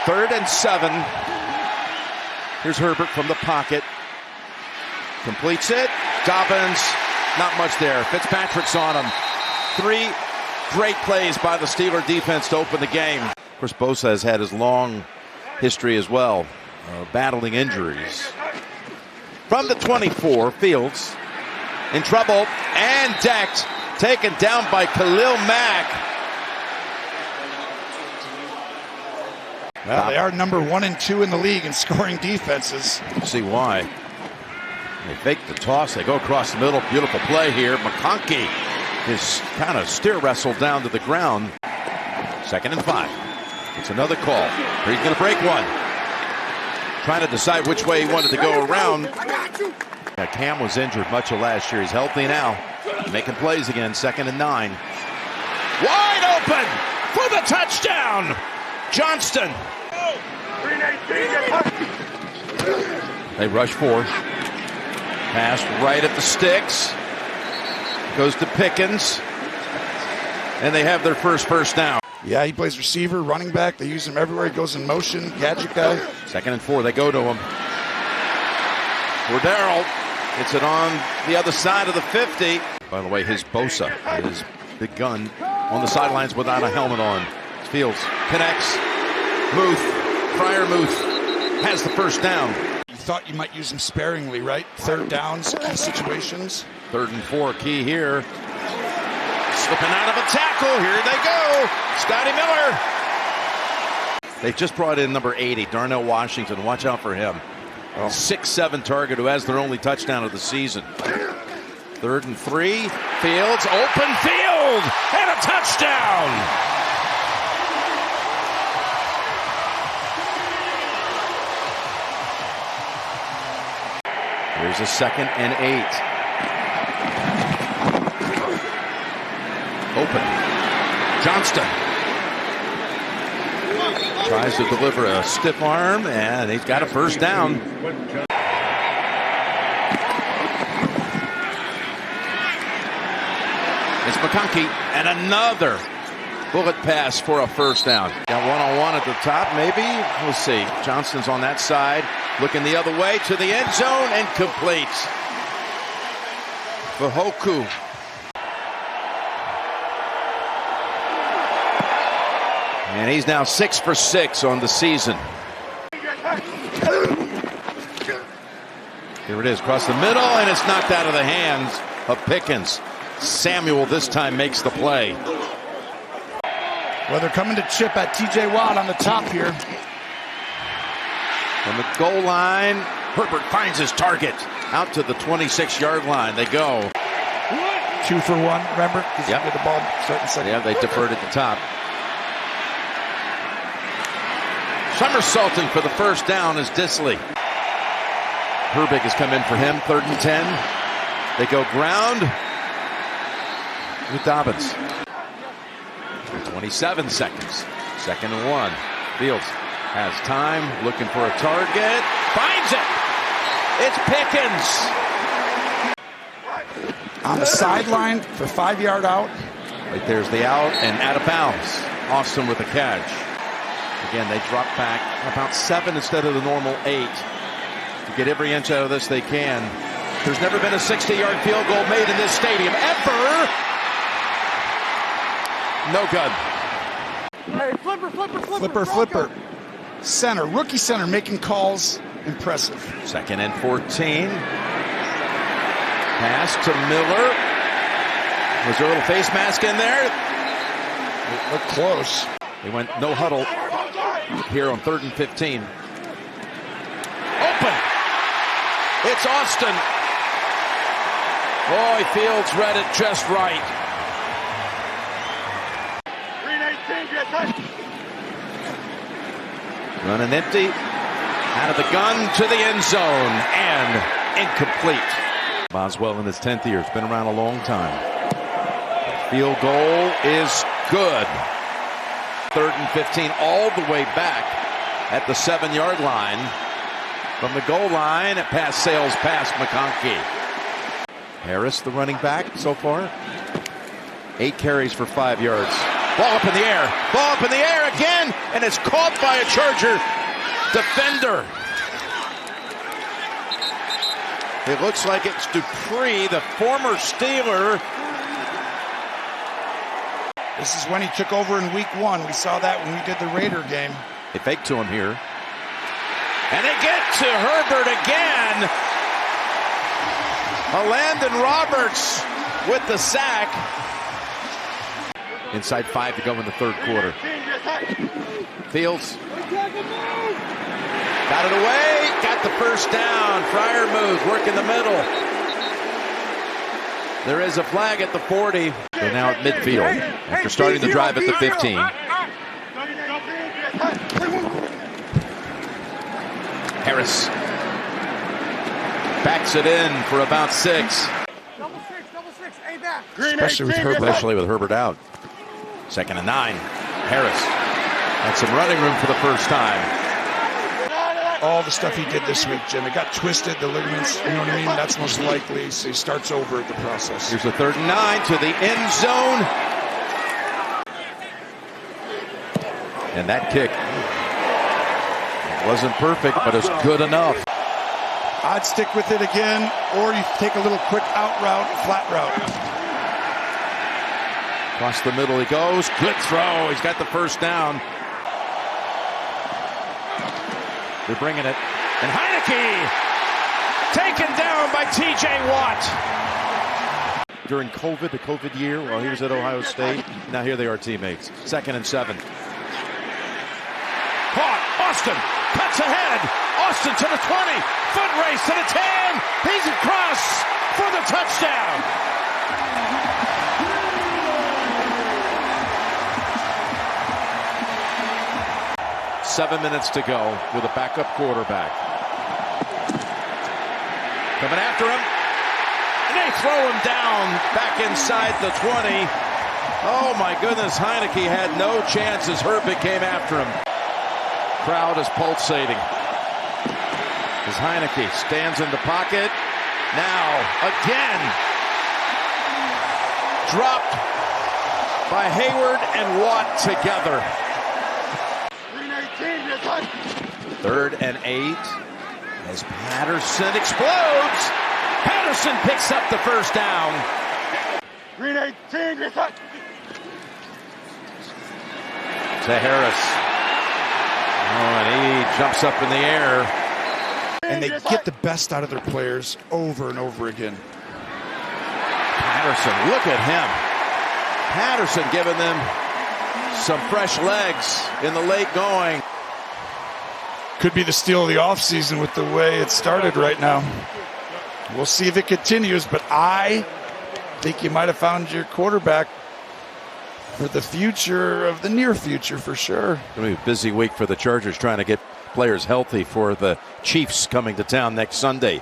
3rd and 7. Here's Herbert from the pocket. Completes it. Dobbins, not much there. Fitzpatrick's on him. 3 great plays by the Steeler defense to open the game. Of course, Bosa has had his long history as well, battling injuries. From the 24, Fields in trouble and decked, taken down by Khalil Mack. Well, they are number 1 and 2 in the league in scoring defenses. See why. They fake the toss. They go across the middle. Beautiful play here. McConkey is kind of steer wrestled down to the ground. 2nd and 5. It's another call. He's going to break one. Trying to decide which way he wanted to go around. Cam was injured much of last year. He's healthy now. Making plays again. 2nd and 9. Wide open for the touchdown. Johnston. They rush 4. Pass right at the sticks. Goes to Pickens. And they have their first down. Yeah, he plays receiver, running back. They use him everywhere. He goes in motion. Gadget guy. 2nd and 4. They go to him. Cordero gets it on the other side of the 50. By the way, his Bosa, his big gun, on the sidelines without a helmet on. Fields connects. Muth. Freiermuth has the first down. You thought you might use him sparingly, right? 3rd downs, key situations. 3rd and 4, key here. Slipping out of a tackle. Here they go. Scotty Miller. They just brought in number 80, Darnell Washington. Watch out for him. 6'7" target who has their only touchdown of the season. 3rd and 3. Fields, open field, and a touchdown. Here's a 2nd and 8. Open. Johnston tries to deliver a stiff arm, and he's got a first down. It's McConkey, and another bullet pass for a first down. Got one-on-one at the top, maybe. We'll see. Johnston's on that side, looking the other way to the end zone, and complete. Vahoku. And he's now 6 for 6 on the season. Here it is, across the middle, and it's knocked out of the hands of Pickens. Samuel this time makes the play. Well, they're coming to chip at T.J. Watt on the top here. From the goal line, Herbert finds his target. Out to the 26-yard line they go. 2 for 1, remember? Yep. Get the ball starting second. Yeah, they deferred at the top. Somersaulting for the first down is Disley. Herbig has come in for him, 3rd and 10. They go ground with Dobbins. 27 seconds. 2nd and 1. Fields has time, looking for a target. Finds it! It's Pickens! On the sideline for 5-yard out. Right there's the out and out of bounds. Austin with a catch. Again, they drop back about 7 instead of the normal 8. To get every inch out of this they can. There's never been a 60-yard field goal made in this stadium ever. No good. Hey, flipper. Center, rookie center making calls. Impressive. 2nd and 14. Pass to Miller. Was there a little face mask in there? It looked close. They went no huddle here on 3rd and 15. Open. It's Austin. Boy, Fields read it just right. Running empty. Out of the gun to the end zone. And incomplete. Boswell in his 10th year. It's been around a long time. The field goal is good. 3rd and 15 all the way back at the 7-yard line. From the goal line, a pass sails past McConkey. Harris, the running back so far. 8 carries for 5 yards. Ball up in the air. Ball up in the air again, and it's caught by a Charger defender. It looks like it's Dupree, the former Steeler. This is when he took over in week 1. We saw that when we did the Raider game. They fake to him here. And they get to Herbert again. Landon Roberts with the sack. Inside 5 to go in the third quarter. Fields. Got it away. Got the first down. Fryer moves. Work in the middle. There is a flag at the 40. They're now at midfield after starting the drive at the 15. Harris backs it in for about 6. Especially with Herbert out. 2nd and 9. Harris had some running room for the first time. All the stuff he did this week, Jim. It got twisted, the ligaments, you know what I mean? That's most likely. So he starts over the process. Here's a 3rd and 9 to the end zone. And that kick wasn't perfect, but it's good enough. I'd stick with it again, or you take a little quick out route, flat route. Across the middle he goes. Good throw. He's got the first down. They're bringing it. And Heineke taken down by T.J. Watt. During COVID, the COVID year, while he was at Ohio State, now here they are teammates. 2nd and 7. Caught. Austin cuts ahead. Austin to the 20. Foot race to the 10. He's across for the touchdown. Seven minutes to go with a backup quarterback. Coming after him. And they throw him down back inside the 20. Oh my goodness, Heineke had no chance as Herbert came after him. Crowd is pulsating. As Heineke stands in the pocket. Now, again. Dropped by Hayward and Watt together. 3rd and 8 as Patterson explodes. Patterson picks up the first down. Green 18, To Harris. Oh, and he jumps up in the air. And they get the best out of their players over and over again. Patterson, look at him. Patterson giving them some fresh legs in the late going. Could be the steal of the offseason with the way it started right now. We'll see if it continues, but I think you might have found your quarterback for the future of the near future for sure. It's going to be a busy week for the Chargers trying to get players healthy for the Chiefs coming to town next Sunday.